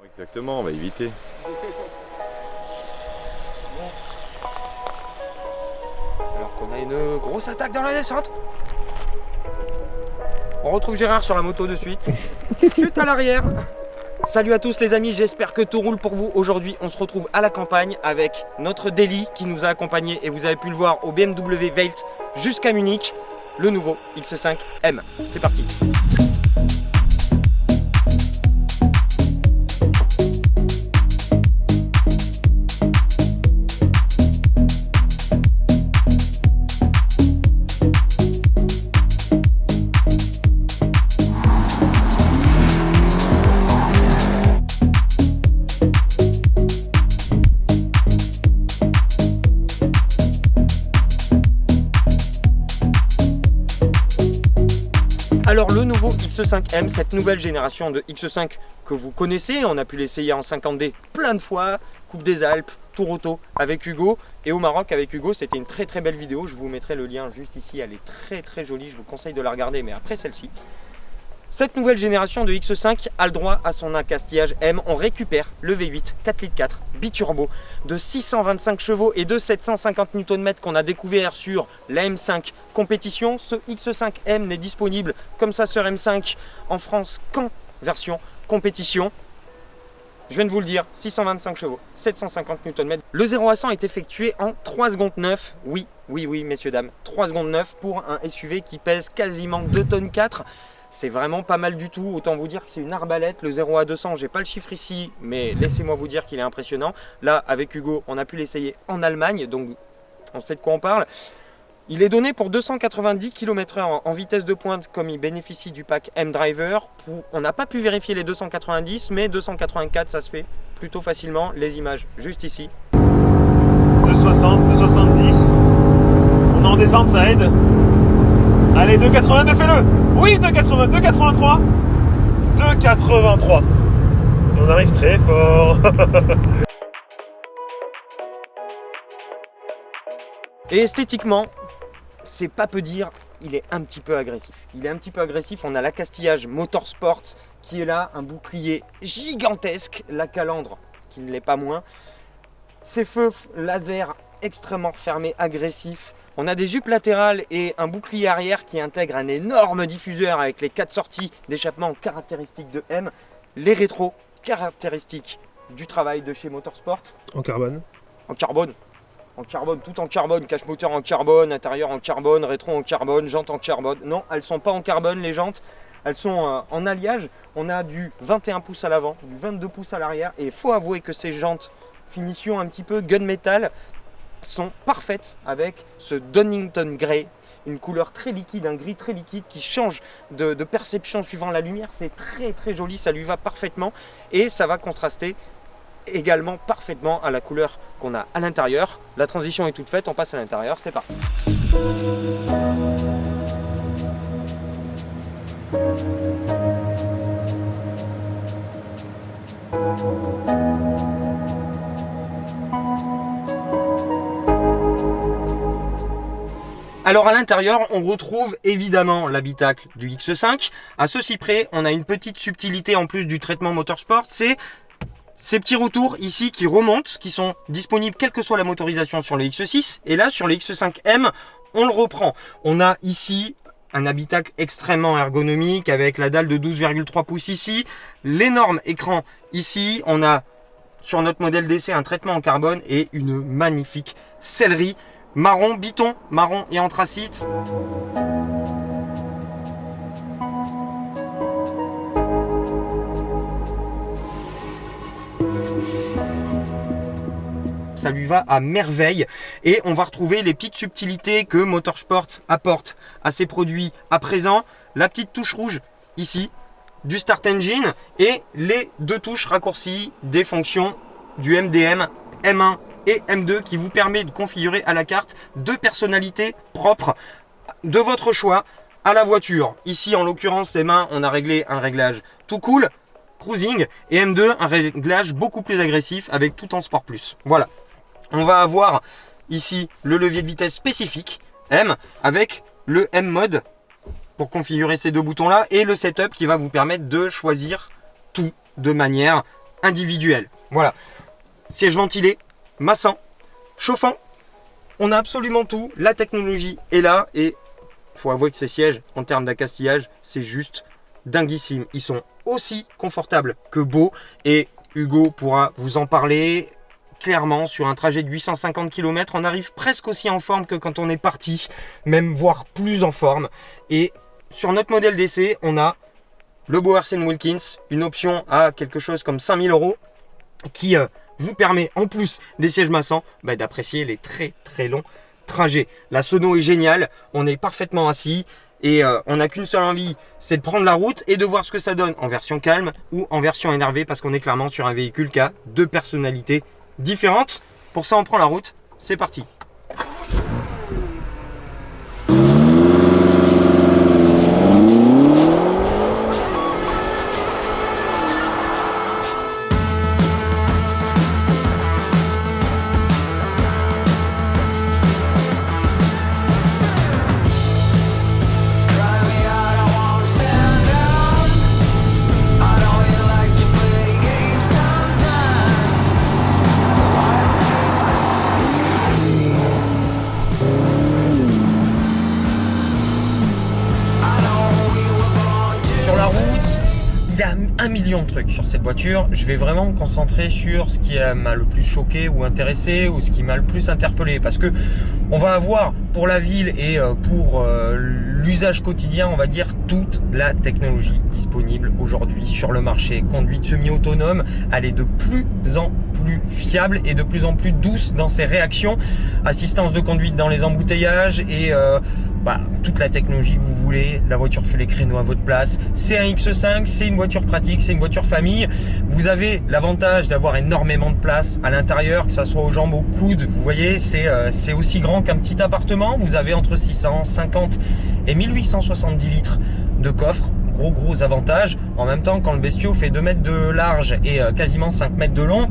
Exactement, on va éviter. Alors qu'on a une grosse attaque dans la descente. On retrouve Gérard sur la moto de suite. Chute à l'arrière. Salut à tous les amis, j'espère que tout roule pour vous. Aujourd'hui, on se retrouve à la campagne avec notre Daily qui nous a accompagnés et vous avez pu le voir au BMW Welt jusqu'à Munich, le nouveau X5M. C'est parti. Alors le nouveau X5M, cette nouvelle génération de X5 que vous connaissez, on a pu l'essayer en 50D plein de fois, Coupe des Alpes, Tour Auto avec Hugo et au Maroc avec Hugo, c'était une très belle vidéo, je vous mettrai le lien juste ici, elle est très jolie, je vous conseille de la regarder mais après celle-ci. Cette nouvelle génération de X5 a le droit à son accastillage M. On récupère le V8 4 litres 4 biturbo de 625 chevaux et de 750 Nm qu'on a découvert sur la M5 compétition. Ce X5M n'est disponible comme sa sœur M5 en France qu'en version compétition. Je viens de vous le dire, 625 chevaux, 750 Nm. Le 0 à 100 est effectué en 3 secondes 9. Oui, messieurs, dames, 3 secondes 9 pour un SUV qui pèse quasiment 2 tonnes 4. C'est vraiment pas mal du tout, autant vous dire que c'est une arbalète. Le 0 à 200, j'ai pas le chiffre ici, mais laissez-moi vous dire qu'il est impressionnant. Là, avec Hugo, on a pu l'essayer en Allemagne, donc on sait de quoi on parle. Il est donné pour 290 km/h en vitesse de pointe, comme il bénéficie du pack M-Driver. On n'a pas pu vérifier les 290, mais 284, ça se fait plutôt facilement. Les images, juste ici. 260, 270. On est en descente, ça aide. Allez, 2,82, fais-le. Oui, 2,80, 2,83. 2,83. On arrive très fort. Et esthétiquement, c'est pas peu dire, il est un petit peu agressif. Il est un petit peu agressif, on a l'accastillage Motorsport qui est là, un bouclier gigantesque, la calandre qui ne l'est pas moins. Ces feux laser extrêmement fermés, agressifs. On a des jupes latérales et un bouclier arrière qui intègre un énorme diffuseur avec les 4 sorties d'échappement caractéristiques de M. Les rétros caractéristiques du travail de chez Motorsport. En carbone. En carbone. En carbone, tout en carbone, cache moteur en carbone, intérieur en carbone, rétro en carbone, jantes en carbone. Non, elles ne sont pas en carbone les jantes, elles sont en alliage. On a du 21 pouces à l'avant, du 22 pouces à l'arrière et il faut avouer que ces jantes finition un petit peu gunmetal sont parfaites avec ce Donington Grey, une couleur très liquide, un gris très liquide qui change de perception suivant la lumière. C'est très joli, ça lui va parfaitement et ça va contraster également parfaitement à la couleur qu'on a à l'intérieur. La transition est toute faite, on passe à l'intérieur, c'est parti. Alors à l'intérieur, on retrouve évidemment l'habitacle du X5. À ceci près, on a une petite subtilité en plus du traitement Motorsport, c'est ces petits retours ici qui remontent, qui sont disponibles quelle que soit la motorisation sur le X6. Et là, sur le X5M, on le reprend. On a ici un habitacle extrêmement ergonomique avec la dalle de 12,3 pouces ici, l'énorme écran ici. On a sur notre modèle d'essai un traitement en carbone et une magnifique sellerie marron, biton, marron et anthracite. Ça lui va à merveille et on va retrouver les petites subtilités que Motorsport apporte à ses produits à présent. La petite touche rouge ici du Start Engine et les 2 touches raccourcies des fonctions du MDM M1 et M2 qui vous permet de configurer à la carte 2 personnalités propres de votre choix à la voiture. Ici en l'occurrence M1 on a réglé un réglage tout cool, cruising, et M2 un réglage beaucoup plus agressif avec tout en sport plus. Voilà. On va avoir ici le levier de vitesse spécifique M avec le M mode pour configurer ces 2 boutons là et le setup qui va vous permettre de choisir tout de manière individuel. Voilà. Siège ventilé, massant, chauffant. On a absolument tout. La technologie est là et il faut avouer que ces sièges, en termes d'accastillage, c'est juste dinguissime. Ils sont aussi confortables que beaux et Hugo pourra vous en parler. Clairement, sur un trajet de 850 km, on arrive presque aussi en forme que quand on est parti, même voire plus en forme. Et sur notre modèle d'essai, on a le Bowers & Wilkins, une option à quelque chose comme 5000 € qui vous permet, en plus des sièges massants, d'apprécier les très très longs trajets. La sono est géniale, on est parfaitement assis et on n'a qu'une seule envie, c'est de prendre la route et de voir ce que ça donne en version calme ou en version énervée, parce qu'on est clairement sur un véhicule qui a deux personnalités différentes. Pour ça, on prend la route, c'est parti. Il y a un million de trucs sur cette voiture. Je vais vraiment me concentrer sur ce qui m'a le plus choqué ou intéressé, ou ce qui m'a le plus interpellé, parce que on va avoir pour la ville et pour l'usage quotidien, on va dire, toute la technologie disponible aujourd'hui sur le marché. Conduite semi-autonome, elle est de plus en plus fiable et de plus en plus douce dans ses réactions. Assistance de conduite dans les embouteillages et toute la technologie que vous voulez. La voiture fait les créneaux à votre place. C'est un X5, c'est une voiture pratique, c'est une voiture famille. Vous avez l'avantage d'avoir énormément de place à l'intérieur, que ça soit aux jambes, aux coudes. Vous voyez, c'est aussi grand qu'un petit appartement. Vous avez entre 650 et 1870 litres de coffre. Gros avantage. En même temps, quand le bestiau fait 2 mètres de large et quasiment 5 mètres de long,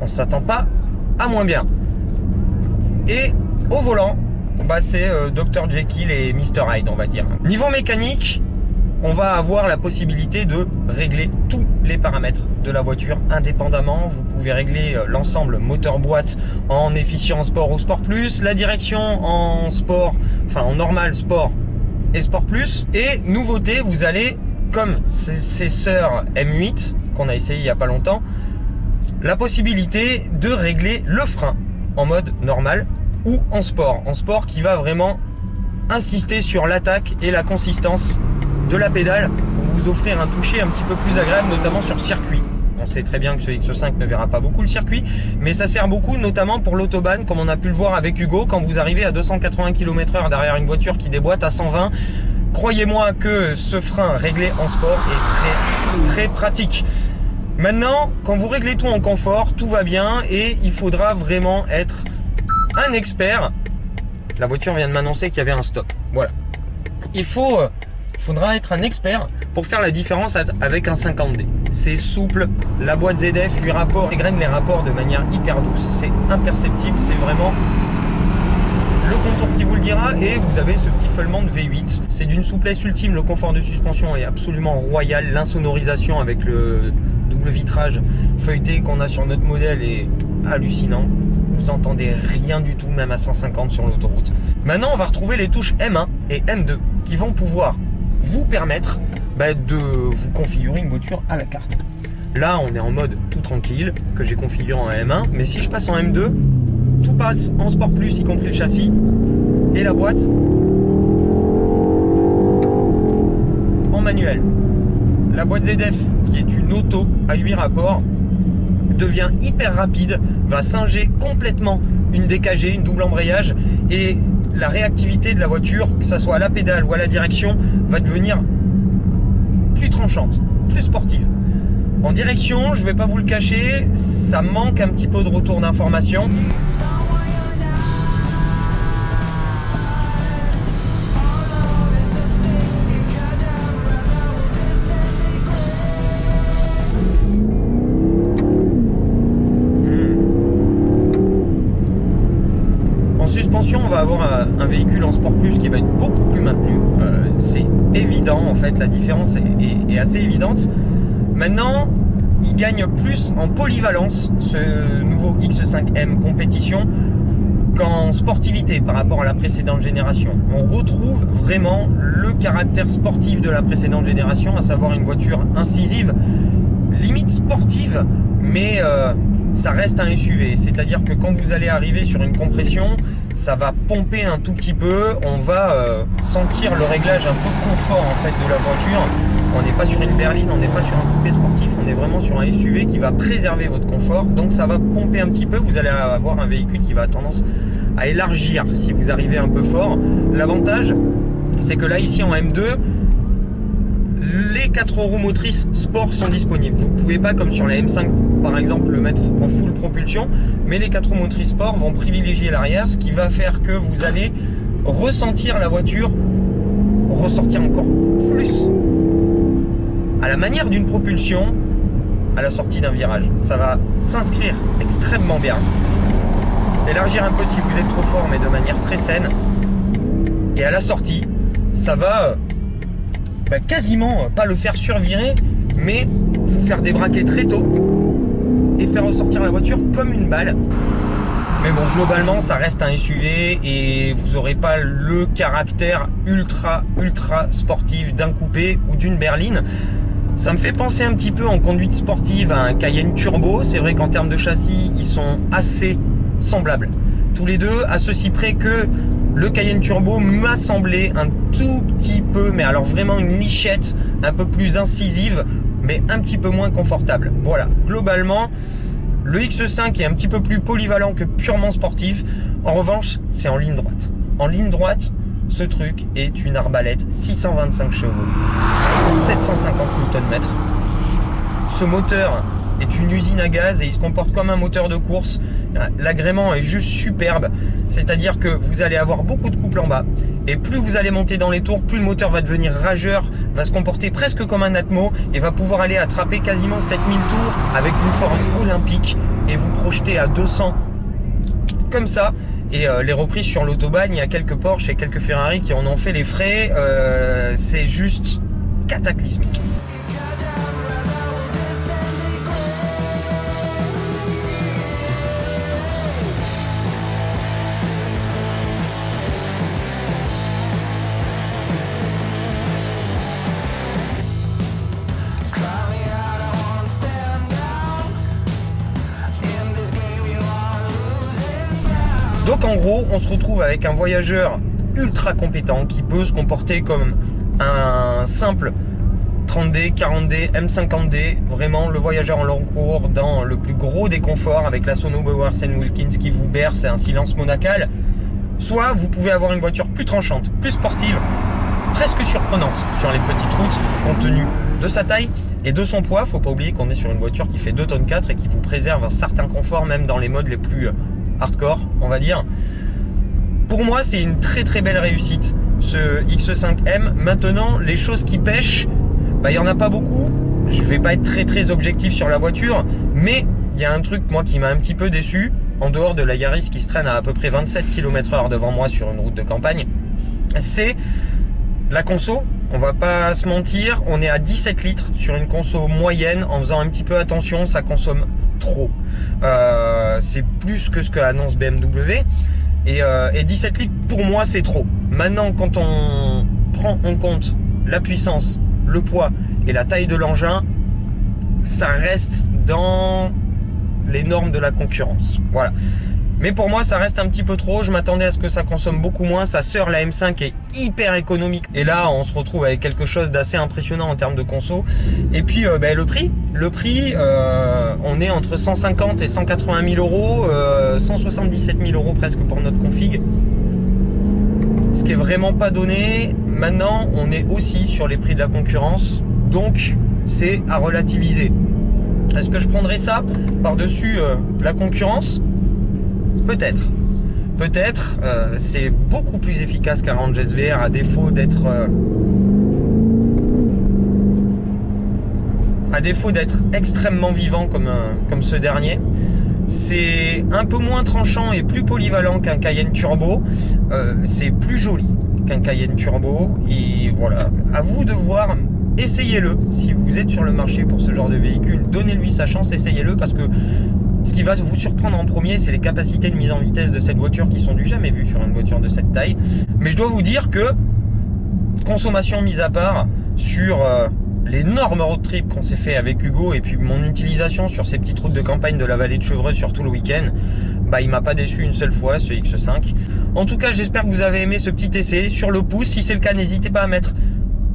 on s'attend pas à moins bien. Et au volant, c'est Dr Jekyll et Mr Hyde, on va dire. Niveau mécanique, on va avoir la possibilité de régler tous les paramètres de la voiture indépendamment. Vous pouvez régler l'ensemble moteur-boîte en efficient sport ou sport plus, la direction en sport, en normal, sport et sport plus. Et nouveauté, vous allez, comme ces sœurs M8 qu'on a essayé il n'y a pas longtemps, la possibilité de régler le frein en mode normal ou en sport qui va vraiment insister sur l'attaque et la consistance de la pédale pour vous offrir un toucher un petit peu plus agréable, notamment sur circuit. On sait très bien que ce X5 ne verra pas beaucoup le circuit, mais ça sert beaucoup notamment pour l'autobahn, comme on a pu le voir avec Hugo. Quand vous arrivez à 280 km/h derrière une voiture qui déboîte à 120, croyez-moi que ce frein réglé en sport est très pratique. Maintenant, quand vous réglez tout en confort, tout va bien et il faudra vraiment être un expert. La voiture vient de m'annoncer qu'il y avait un stop. Voilà. Il faudra être un expert pour faire la différence avec un 50D. C'est souple, la boîte ZF lui égrène les rapports de manière hyper douce, c'est imperceptible, c'est vraiment le contour qui vous le dira. Et vous avez ce petit feulement de V8, c'est d'une souplesse ultime, le confort de suspension est absolument royal, l'insonorisation avec le double vitrage feuilleté qu'on a sur notre modèle est hallucinant. Vous entendez rien du tout, même à 150 sur l'autoroute. Maintenant, on va retrouver les touches M1 et M2 qui vont pouvoir vous permettre de vous configurer une voiture à la carte. Là, on est en mode tout tranquille, que j'ai configuré en M1, mais si je passe en M2, tout passe en Sport Plus, y compris le châssis et la boîte en manuel. La boîte ZF, qui est une auto à 8 rapports, devient hyper rapide, va singer complètement une DKG, une double embrayage, et la réactivité de la voiture, que ce soit à la pédale ou à la direction, va devenir plus tranchante, plus sportive. En direction, je ne vais pas vous le cacher, ça manque un petit peu de retour d'information. On va avoir un véhicule en Sport Plus qui va être beaucoup plus maintenu. C'est évident, en fait, la différence est assez évidente. Maintenant, il gagne plus en polyvalence, ce nouveau X5M compétition, qu'en sportivité par rapport à la précédente génération. On retrouve vraiment le caractère sportif de la précédente génération, à savoir une voiture incisive, limite sportive, mais ça reste un SUV. C'est-à-dire que quand vous allez arriver sur une compression, ça va pomper un tout petit peu, on va sentir le réglage un peu confort en fait de la voiture. On n'est pas sur une berline, on n'est pas sur un coupé sportif, on est vraiment sur un SUV qui va préserver votre confort, donc ça va pomper un petit peu, vous allez avoir un véhicule qui va avoir tendance à élargir si vous arrivez un peu fort. L'avantage, c'est que là ici en M2, les 4 roues motrices sport sont disponibles. Vous ne pouvez pas, comme sur la M5 par exemple, le mettre en full propulsion, mais les 4 roues motrices sport vont privilégier l'arrière, ce qui va faire que vous allez ressentir la voiture ressortir encore plus à la manière d'une propulsion à la sortie d'un virage. Ça va s'inscrire extrêmement bien, élargir un peu si vous êtes trop fort, mais de manière très saine, et à la sortie ça va quasiment pas le faire survirer, mais vous faire débraquer très tôt et faire ressortir la voiture comme une balle. Mais bon, globalement ça reste un SUV et vous n'aurez pas le caractère ultra sportif d'un coupé ou d'une berline. Ça me fait penser un petit peu en conduite sportive à un Cayenne Turbo. C'est vrai qu'en termes de châssis, ils sont assez semblables tous les deux, à ceci près que le Cayenne Turbo m'a semblé un tout petit peu, mais alors vraiment une lichette un peu plus incisive, mais un petit peu moins confortable. Voilà, globalement, le X5 est un petit peu plus polyvalent que purement sportif. En revanche, c'est en ligne droite. En ligne droite, ce truc est une arbalète 625 chevaux, 750 Nm. Ce moteur est une usine à gaz et il se comporte comme un moteur de course. L'agrément est juste superbe, c'est-à-dire que vous allez avoir beaucoup de couple en bas et plus vous allez monter dans les tours, plus le moteur va devenir rageur, va se comporter presque comme un Atmo et va pouvoir aller attraper quasiment 7000 tours avec une forme olympique et vous projeter à 200 comme ça. Et les reprises sur l'autobahn, il y a quelques Porsche et quelques Ferrari qui en ont fait les frais, c'est juste cataclysmique. Donc en gros, on se retrouve avec un voyageur ultra compétent qui peut se comporter comme un simple 30D, 40D, M50D, vraiment le voyageur en long cours dans le plus gros des conforts avec la Sono Bowers & Wilkins qui vous berce et un silence monacal. Soit vous pouvez avoir une voiture plus tranchante, plus sportive, presque surprenante sur les petites routes compte tenu de sa taille et de son poids. Faut pas oublier qu'on est sur une voiture qui fait 2,4 tonnes et qui vous préserve un certain confort même dans les modes les plus hardcore, on va dire. Pour moi, c'est une très belle réussite, ce X5M. Maintenant, les choses qui pêchent, il n'y en a pas beaucoup. Je vais pas être très objectif sur la voiture, mais il y a un truc, moi, qui m'a un petit peu déçu, en dehors de la Yaris qui se traîne à peu près 27 km/h devant moi sur une route de campagne, c'est la conso. On va pas se mentir, on est à 17 litres sur une conso moyenne. En faisant un petit peu attention, ça consomme trop. C'est plus que ce que annonce BMW. Et 17 litres, pour moi, c'est trop. Maintenant, quand on prend en compte la puissance, le poids et la taille de l'engin, ça reste dans les normes de la concurrence. Voilà. Mais pour moi, ça reste un petit peu trop. Je m'attendais à ce que ça consomme beaucoup moins. Sa sœur, la M5, est hyper économique. Et là, on se retrouve avec quelque chose d'assez impressionnant en termes de conso. Et puis, le prix. Le prix, on est entre 150 et 180 000 euros. 177 000 euros presque pour notre config. Ce qui est vraiment pas donné. Maintenant, on est aussi sur les prix de la concurrence. Donc, c'est à relativiser. Est-ce que je prendrais ça par-dessus la concurrence ? Peut-être, c'est beaucoup plus efficace qu'un Range SVR à défaut d'être extrêmement vivant comme ce dernier. C'est un peu moins tranchant et plus polyvalent qu'un Cayenne Turbo. C'est plus joli qu'un Cayenne Turbo et voilà. À vous de voir essayez-le. Si vous êtes sur le marché pour ce genre de véhicule, donnez-lui sa chance, essayez-le, parce que ce qui va vous surprendre en premier, c'est les capacités de mise en vitesse de cette voiture qui sont du jamais vues sur une voiture de cette taille. Mais je dois vous dire que, consommation mise à part, sur l'énorme road trip qu'on s'est fait avec Hugo et puis mon utilisation sur ces petites routes de campagne de la vallée de Chevreux sur tout le week-end, bah il m'a pas déçu une seule fois ce X5. En tout cas, j'espère que vous avez aimé ce petit essai sur le pouce. Si c'est le cas, n'hésitez pas à mettre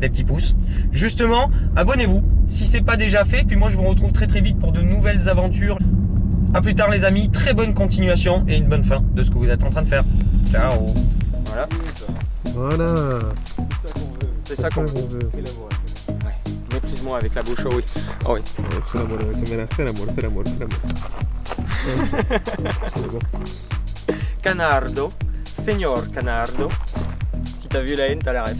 des petits pouces. Justement, abonnez-vous si c'est pas déjà fait. Puis moi, je vous retrouve très très vite pour de nouvelles aventures. A plus tard les amis, très bonne continuation et une bonne fin de ce que vous êtes en train de faire. Ciao. Voilà. Voilà. C'est ça qu'on veut. Ouais. Méprise-moi avec la bouche, oh oui. Oh oui. Fais l'amour avec la caméra, fais l'amour, fais l'amour, fais l'amour. C'est bon. Canardo, Señor Canardo. Si t'as vu la haine, t'as la ref.